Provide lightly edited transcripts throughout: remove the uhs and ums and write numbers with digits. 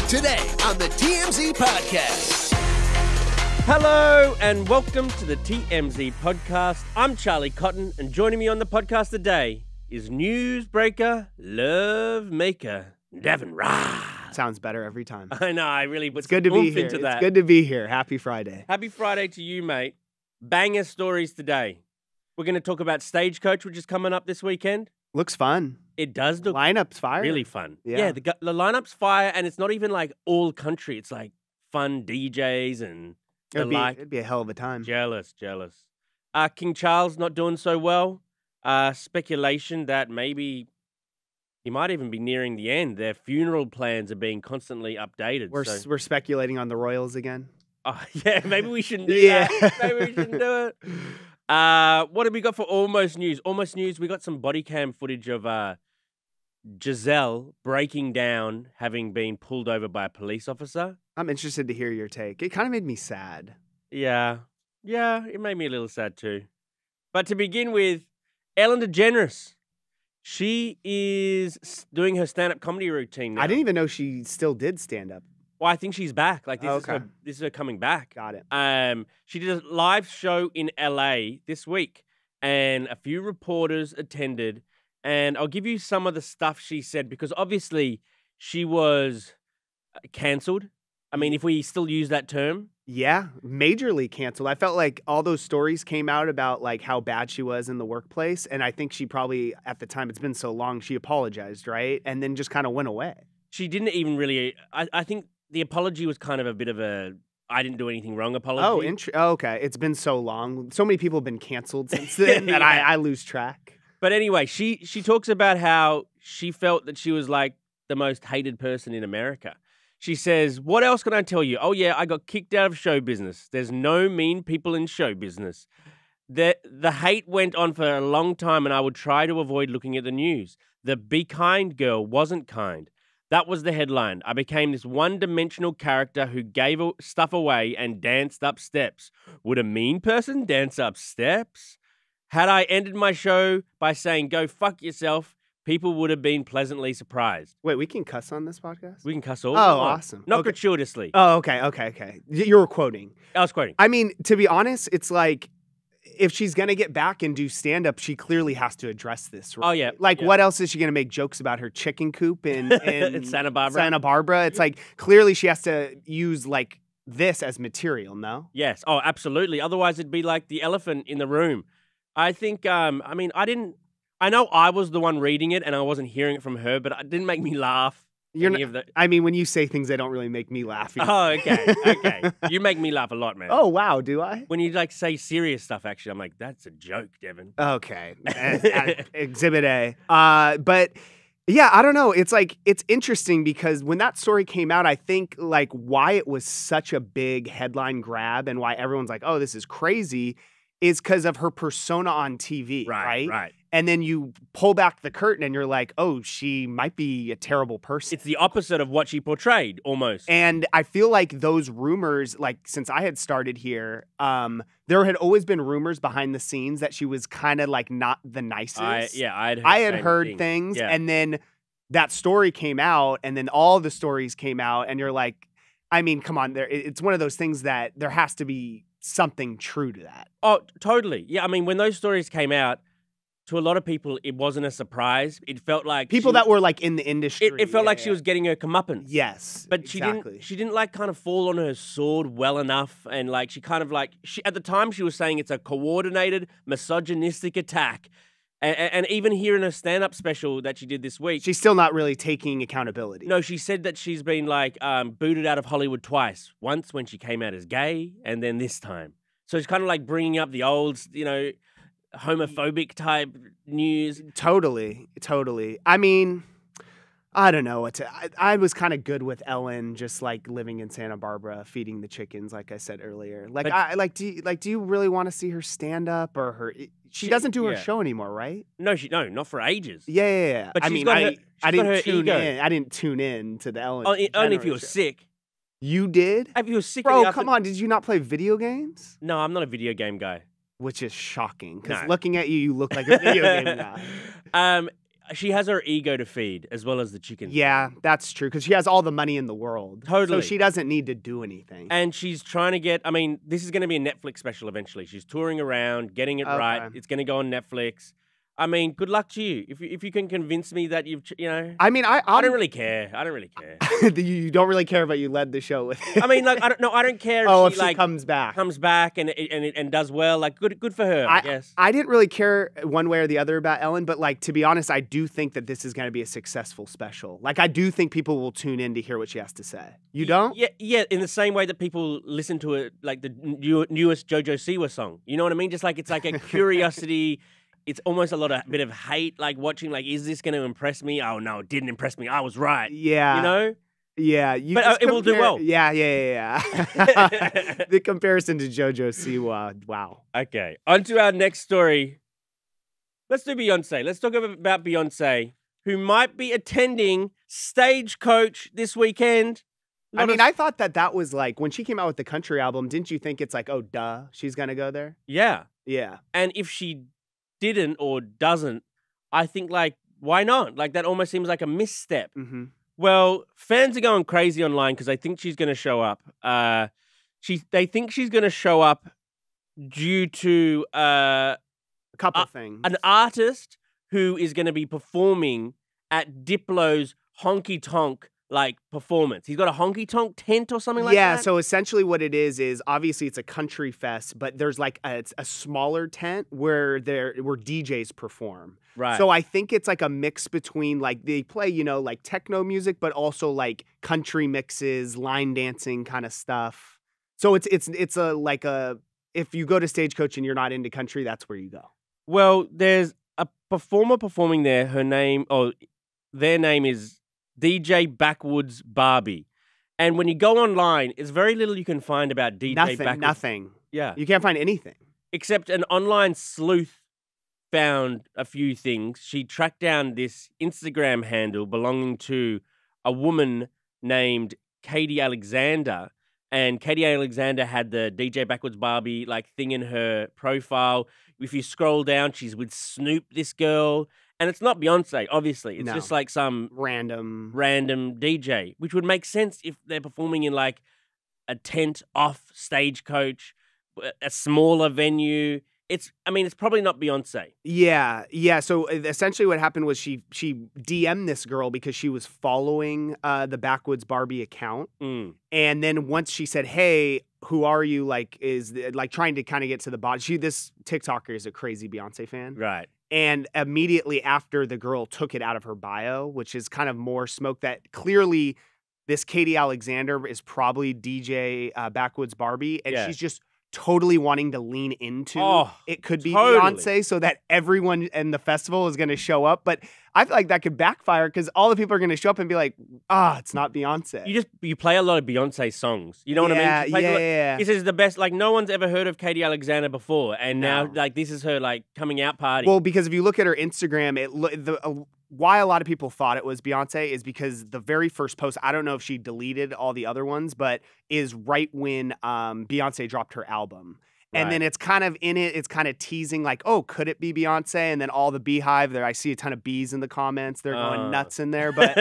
Today on the TMZ Podcast. Hello and welcome to the TMZ Podcast. I'm Charlie Cotton, and joining me on the podcast today is newsbreaker, love maker, Deven. Rall. Sounds better every time. I know, I really put It's good to be here. into that. It's good to be here. Happy Friday. Happy Friday to you, mate. Banger stories today. We're going to talk about Stagecoach, which is coming up this weekend. Looks fun. It does look Lineup's fire. really fun. Yeah. The lineup's fire, and it's not even like all country. It's like fun DJs and the like. It'd be a hell of a time. Jealous. King Charles not doing so well. Speculation that maybe he might even be nearing the end. Their funeral plans are being constantly updated. We're speculating on the Royals again. Oh, yeah, maybe we shouldn't do that. Maybe we shouldn't do it. What have we got for Almost News? Almost News, we got some body cam footage of Jazelle breaking down, having been pulled over by a police officer. I'm interested to hear your take. It kind of made me sad. Yeah, it made me a little sad too. But to begin with, Ellen DeGeneres. She is doing her stand-up comedy routine now. I didn't even know she still did stand-up. Well, I think she's back. Like, this is her coming back. Got it. She did a live show in LA this week, and a few reporters attended. And I'll give you some of the stuff she said, because obviously she was cancelled. I mean, if we still use that term. Yeah, majorly canceled. I felt like all those stories came out about like how bad she was in the workplace, and I think she probably, at the time, it's been so long, she apologized, right? And then just kind of went away. She didn't even really. I think the apology was kind of a bit of a I didn't do anything wrong apology. Oh, okay. It's been so long. So many people have been canceled since then that I lose track. But anyway, she talks about how she felt that she was like the most hated person in America. She says, "What else can I tell you? Oh yeah, I got kicked out of show business. There's no mean people in show business. The hate went on for a long time, and I would try to avoid looking at the news. The be kind girl wasn't kind. That was the headline. I became this one-dimensional character who gave stuff away and danced up steps. Would a mean person dance up steps? Had I ended my show by saying, go fuck yourself, people would have been pleasantly surprised." Wait, we can cuss on this podcast? We can cuss all. Oh, awesome. Not gratuitously. Oh, okay. You were quoting. I was quoting. I mean, to be honest, it's like, if she's going to get back and do stand-up, she clearly has to address this, right? Oh, yeah. Like, what else is she going to make jokes about her chicken coop in Santa Barbara? Santa Barbara. It's like, clearly she has to use, like, this as material, no? Yes. Oh, absolutely. Otherwise, it'd be like the elephant in the room. I think, I know I was the one reading it and I wasn't hearing it from her, but it didn't make me laugh. I mean, when you say things that don't really make me laugh. Oh, okay. You make me laugh a lot, man. Oh, wow, do I? When you like say serious stuff, actually, I'm like, that's a joke, Deven. Okay. Exhibit A. But yeah, I don't know. It's like, it's interesting because when that story came out, I think like why it was such a big headline grab and why everyone's like, oh, this is crazy, is because of her persona on TV, right? And then you pull back the curtain and you're like, oh, she might be a terrible person. It's the opposite of what she portrayed, almost. And I feel like those rumors, like since I had started here, there had always been rumors behind the scenes that she was kind of like not the nicest. I had heard things. Yeah. And then that story came out and then all the stories came out and you're like, I mean, come on, it's one of those things that there has to be something true to that. Oh, totally. Yeah, I mean, when those stories came out, to a lot of people, it wasn't a surprise. It felt like people that were like in the industry. It felt like she was getting her comeuppance. Yes, but she didn't like kind of fall on her sword well enough, and like she kind of like at the time she was saying it's a coordinated misogynistic attack, and even here in her stand-up special that she did this week, she's still not really taking accountability. No, she said that she's been like booted out of Hollywood twice. Once when she came out as gay, and then this time. So it's kind of like bringing up the old, homophobic type news. Totally. I mean, I don't know what to. I was kind of good with Ellen, just like living in Santa Barbara, feeding the chickens, like I said earlier. Do you really want to see her stand up or her? She doesn't do her show anymore, right? No, not for ages. Yeah. But I didn't tune in to the Ellen. Only if you were sick. You did? If you were sick, bro. Come on, did you not play video games? No, I'm not a video game guy. Which is shocking because looking at you, you look like a video game guy. she has her ego to feed as well as the chickens. Yeah, that's true because she has all the money in the world. Totally. So she doesn't need to do anything. And she's trying to get, I mean, this is going to be a Netflix special eventually. She's touring around, getting it right. It's going to go on Netflix. I mean, good luck to you. If you can convince me that I mean, I don't really care. I don't really care. You don't really care, but you led the show with it. I mean, like, I don't care if if she like, comes back and does well. Like, good for her, I guess. I didn't really care one way or the other about Ellen, but like, to be honest, I do think that this is going to be a successful special. Like, I do think people will tune in to hear what she has to say. You don't? Yeah. In the same way that people listen to it, like the newest JoJo Siwa song. You know what I mean? Just like it's like a curiosity. It's almost a bit of hate, like watching, like, is this going to impress me? Oh, no, it didn't impress me. I was right. Yeah. You know? Yeah. But it will do well. Yeah. The comparison to JoJo Siwa, wow. Okay, on to our next story. Let's do Beyonce. Let's talk about Beyonce, who might be attending Stagecoach this weekend. I thought that was like, when she came out with the country album, didn't you think it's like, oh, duh, she's going to go there? Yeah. Yeah. And if she didn't or doesn't, I think, like, why not? Like, that almost seems like a misstep. Mm-hmm. Well, fans are going crazy online because they think she's going to show up. They think she's going to show up due to a couple things. An artist who is going to be performing at Diplo's honky tonk performance. He's got a honky tonk tent or something like that. Yeah, so essentially what it is obviously it's a country fest, but there's like a smaller tent where DJs perform. Right. So I think it's like a mix between, like, they play, like techno music, but also like country mixes, line dancing kind of stuff. So it's if you go to Stagecoach and you're not into country, that's where you go. Well, there's a performer performing there. Their name is DJ Backwoods Barbie. And when you go online, it's very little you can find about DJ Backwoods. Nothing. Yeah. You can't find anything. Except an online sleuth found a few things. She tracked down this Instagram handle belonging to a woman named Katie Alexander. And Katie Alexander had the DJ Backwoods Barbie thing in her profile. If you scroll down, she's with Snoop, this girl. And it's not Beyonce, obviously. It's just like some random DJ, which would make sense if they're performing in like a tent off Stagecoach, a smaller venue. It's probably not Beyonce. Yeah. So essentially what happened was she DM'd this girl because she was following the Backwoods Barbie account. Mm. And then once she said, hey, who are you? Is trying to kind of get to the bottom. This TikToker is a crazy Beyonce fan. Right. And immediately after, the girl took it out of her bio, which is kind of more smoke that clearly this Katie Alexander is probably DJ Backwoods Barbie. And she's just totally wanting to lean into it could be Beyonce so that everyone in the festival is going to show up. But I feel like that could backfire because all the people are going to show up and be like, it's not Beyonce. You play a lot of Beyonce songs. You know what I mean? Yeah. This is the best. No one's ever heard of Katie Alexander before. And now this is her coming out party. Well, because if you look at her Instagram, why a lot of people thought it was Beyonce is because the very first post, I don't know if she deleted all the other ones, but is right when Beyonce dropped her album. And then it's kind of it's kind of teasing could it be Beyonce? And then all the beehive there, I see a ton of bees in the comments. They're going nuts in there. But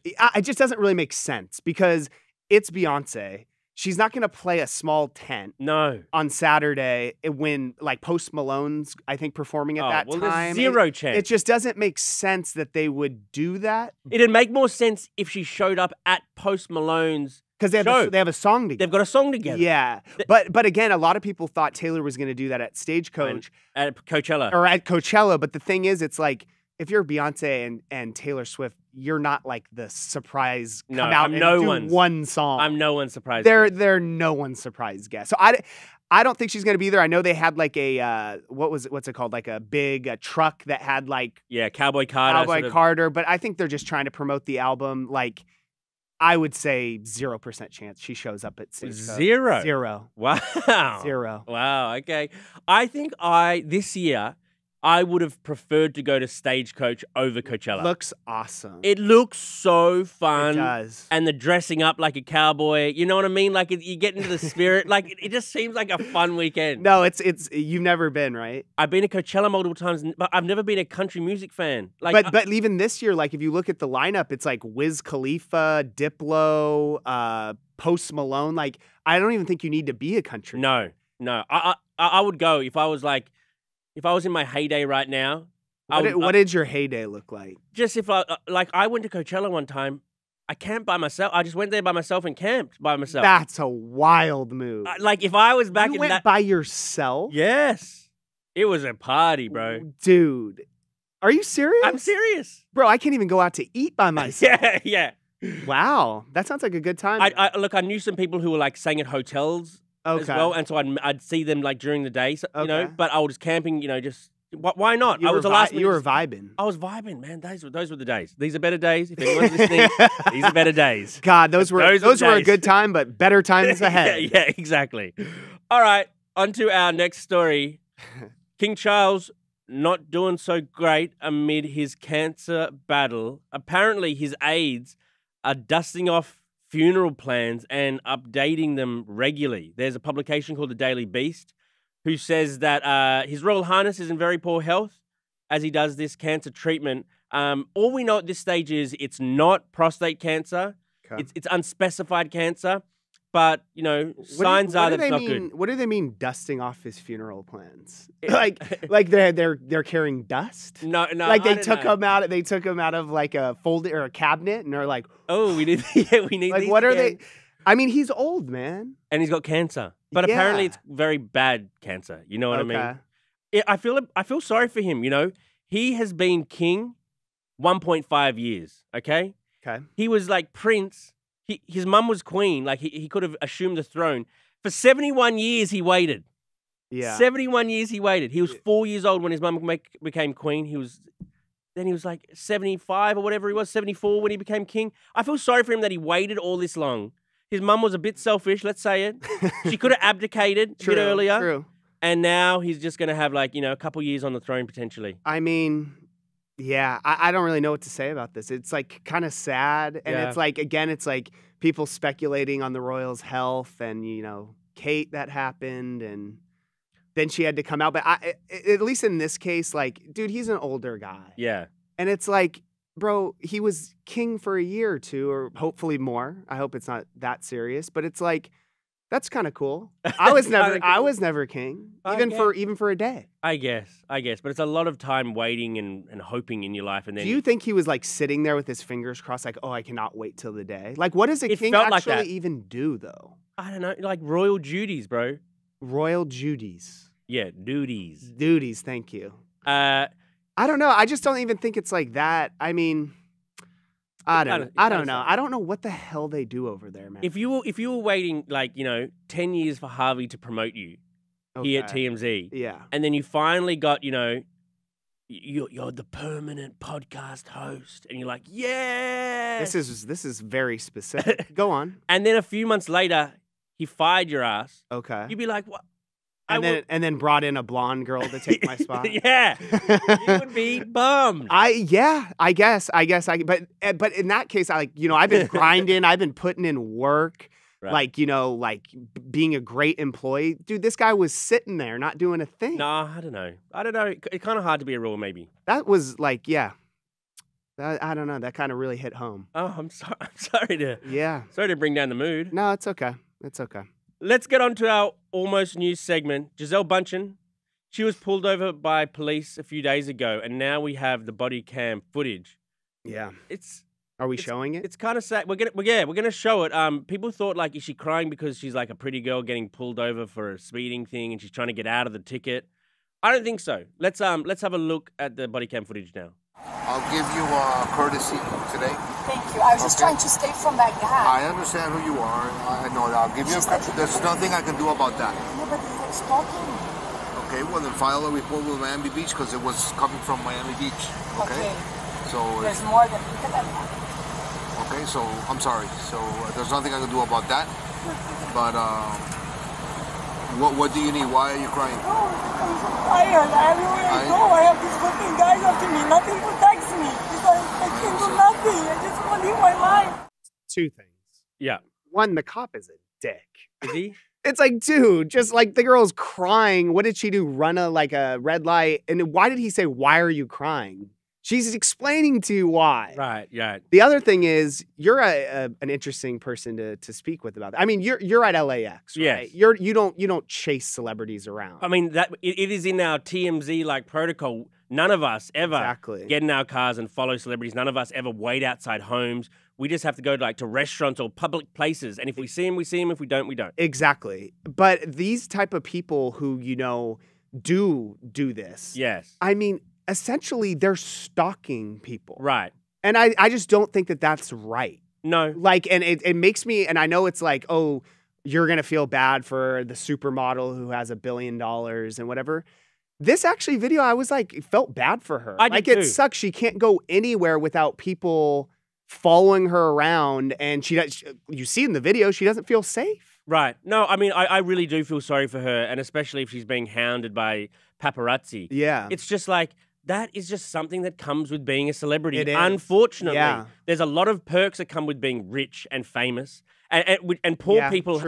it just doesn't really make sense because it's Beyonce. She's not going to play a small tent on Saturday when Post Malone's, I think, performing at that time. There's zero chance. It just doesn't make sense that they would do that. It'd make more sense if she showed up at Post Malone's because they have a song together. They've got a song together. Yeah. But again, a lot of people thought Taylor was going to do that at Stagecoach. At Coachella. Or at Coachella. But the thing is, it's if you're Beyonce and Taylor Swift, you're not the surprise come out and do one song. I'm no one's surprise guest. They're no one's surprise guest. So I don't think she's going to be there. I know they had what's it called? A big truck that had Cowboy Carter. Carter. But I think they're just trying to promote the album. I would say 0% chance she shows up at Stagecoach. Zero. Wow. 0. Wow. Okay. I think this year I would have preferred to go to Stagecoach over Coachella. Looks awesome. It looks so fun. It does. And the dressing up like a cowboy, you know what I mean? Like you get into the spirit. Like it just seems like a fun weekend. No, it's you've never been, right? I've been to Coachella multiple times, but I've never been a country music fan. Like, but even this year, like if you look at the lineup, it's like Wiz Khalifa, Diplo, Post Malone. Like I don't even think you need to be a country. No. I would go if I was like. If I was in my heyday right now, what did your heyday look like? Just if I went to Coachella one time, I camped by myself. I just went there by myself and camped by myself. That's a wild move. Like if I was back you in went that by yourself? Yes, it was a party, bro. Dude, are you serious? I'm serious, bro. I can't even go out to eat by myself. yeah. Wow, that sounds like a good time. I knew some people who were like staying at hotels. Okay. As well, and so I'd see them like during the day, you know. But I was camping, you know. Just why not? You I was the last. You were vibing. I was vibing, man. Those were the days. These are better days. If anyone's listening, these are better days. God, those were a good time, but better times ahead. Yeah, exactly. All right, on to our next story. King Charles not doing so great amid his cancer battle. Apparently, his aides are dusting off funeral plans and updating them regularly. There's a publication called The Daily Beast who says that His Royal Highness is in very poor health as he does this cancer treatment. All we know at this stage is it's not prostate cancer. Okay. It's unspecified cancer, but you know signs are that it's not good. What do they mean dusting off his funeral plans? like they're carrying dust? No. Like they took him out. They took him out of like a folder or a cabinet, and they're like, "Oh, we need like these what are again. they?" I mean, he's old, man, and he's got cancer, but apparently it's very bad cancer. You know what I mean? I feel sorry for him. You know, he has been king 1.5 years. Okay. He was like prince. His mum was queen. Like he could have assumed the throne. For 71 years he waited. Yeah. 71 years he waited. He was 4 years old when his mum became queen. He was like 75 or whatever he was, 74 when he became king. I feel sorry for him that he waited all this long. His mum was a bit selfish, let's say it. She could have abdicated a bit earlier. True. And now he's just going to have like, you know, a couple years on the throne potentially. I mean, yeah, I don't really know what to say about this. It's like kind of sad. And it's like, again, it's like people speculating on the royals' health and, you know, Kate that happened and then she had to come out. But at least in this case, like, dude, he's an older guy. Yeah. And it's like, bro, he was king for a year or two or hopefully more. I hope it's not that serious. But it's like, that's kind of cool. I was never king, even for a day. I guess, but it's a lot of time waiting and hoping in your life. And then, do you think he was like sitting there with his fingers crossed, like, oh, I cannot wait till the day? Like, what does a king actually even do, though? I don't know, like royal duties, bro. Royal duties. Yeah, duties. Duties. Thank you. I don't know. I just don't even think it's like that. I mean. I don't know. I don't know what the hell they do over there, man. If you were waiting like, you know, 10 years for Harvey to promote you here at TMZ. Yeah. And then you finally got, you know, you're the permanent podcast host and you're like, yeah. This is very specific. Go on. And then a few months later, he fired your ass. Okay. You'd be like, what? And then brought in a blonde girl to take my spot. Yeah, you would be bummed. I guess. But in that case, I've been grinding. I've been putting in work. Right. Like, you know, like being a great employee. Dude, this guy was sitting there not doing a thing. No, I don't know. It's kind of hard to be a rule, maybe. That was like, yeah. I don't know. That kind of really hit home. Oh, I'm sorry to. Yeah. Sorry to bring down the mood. No, it's okay. It's okay. Let's get on to our almost news segment. Jazelle Bunin, she was pulled over by police a few days ago, and now we have the body cam footage. Yeah. Are we showing it? It's kind of sad. We're gonna show it. People thought like, is she crying because she's like a pretty girl getting pulled over for a speeding thing, and she's trying to get out of the ticket? I don't think so. Let's have a look at the body cam footage now. I'll give you a courtesy today. Thank you. I was just trying to stay from that guy. I understand who you are. I know that. I'll give you a courtesy. There's nothing I can do about that. No, but it's stalking me. Okay, well then file a report with Miami Beach because it was coming from Miami Beach. Okay. So there's more than that. Okay, so I'm sorry. So there's nothing I can do about that. But What do you need? Why are you crying? No, I'm so tired. Everywhere I go, I have these fucking guys after me. Nothing protects me. I can do nothing. I just want to live my life. Two things. Yeah. One, the cop is a dick. Is he? It's like, dude, just like the girl's crying. What did she do? Run a red light? And why did he say, why are you crying? She's explaining to you why. Right, yeah. The other thing is, you're an interesting person to speak with about that. I mean, you're at LAX, right? Yes. You don't chase celebrities around. I mean, that it is in our TMZ like protocol. None of us ever get in our cars and follow celebrities. None of us ever wait outside homes. We just have to go to restaurants or public places. And if we see them, we see them. If we don't, we don't. Exactly. But these type of people who, do this. Yes. I mean, essentially, they're stalking people. Right. And I just don't think that that's right. No. And it makes me, and I know it's like, oh, you're going to feel bad for the supermodel who has $1 billion and whatever. This actually video, I was like, it felt bad for her. I did too. It sucks. She can't go anywhere without people following her around. And you see in the video, she doesn't feel safe. Right. No, I mean, I really do feel sorry for her. And especially if she's being hounded by paparazzi. Yeah. It's just like, that is just something that comes with being a celebrity. It is. Unfortunately, there's a lot of perks that come with being rich and famous. And poor people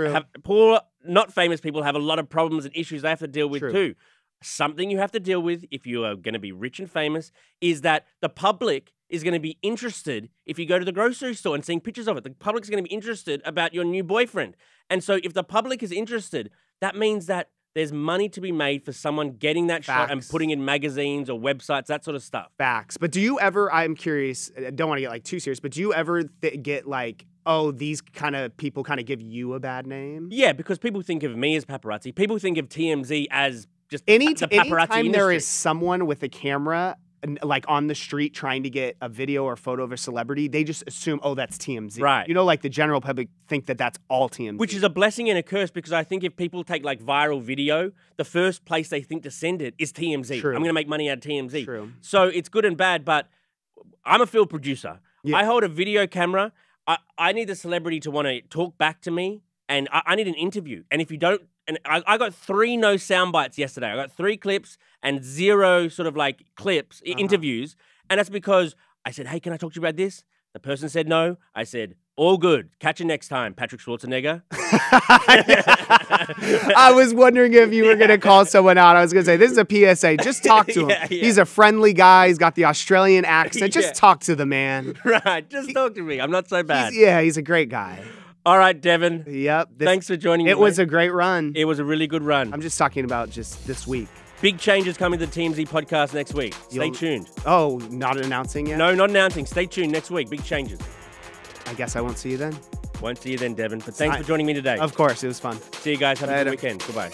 not famous people have a lot of problems and issues they have to deal with too. Something you have to deal with if you are going to be rich and famous is that the public is going to be interested if you go to the grocery store and seeing pictures of it. The public is going to be interested about your new boyfriend. And so if the public is interested, that means that there's money to be made for someone getting that shot and putting in magazines or websites, that sort of stuff. Facts. But do you ever, I'm curious, I don't want to get too serious, but do you ever get oh, these kind of people kind of give you a bad name? Yeah, because people think of me as paparazzi. People think of TMZ as just the paparazzi anytime industry. There is someone with a camera on the street trying to get a video or photo of a celebrity, they just assume, oh, that's TMZ. Right. The general public think that that's all TMZ. Which is a blessing and a curse because I think if people take viral video, the first place they think to send it is TMZ. True. I'm going to make money out of TMZ. True. So it's good and bad, but I'm a film producer. Yeah. I hold a video camera. I need the celebrity to want to talk back to me and I need an interview. And if you don't, and I got 3 no sound bites yesterday. I got 3 clips and 0 sort of clips, interviews. And that's because I said, hey, can I talk to you about this? The person said no. I said, all good. Catch you next time, Patrick Schwarzenegger. I was wondering if you were going to call someone out. I was going to say, this is a PSA. Just talk to him. He's a friendly guy. He's got the Australian accent. Just talk to the man. Right. Just talk to me. I'm not so bad. He's a great guy. All right, Deven. Yep. Thanks for joining me. It was a great run. It was a really good run. I'm just talking about just this week. Big changes coming to the TMZ podcast next week. Stay tuned. Oh, not announcing yet? No, not announcing. Stay tuned next week. Big changes. I guess I won't see you then. Won't see you then, Deven. But thanks for joining me today. Of course. It was fun. See you guys. Have a good weekend. Goodbye.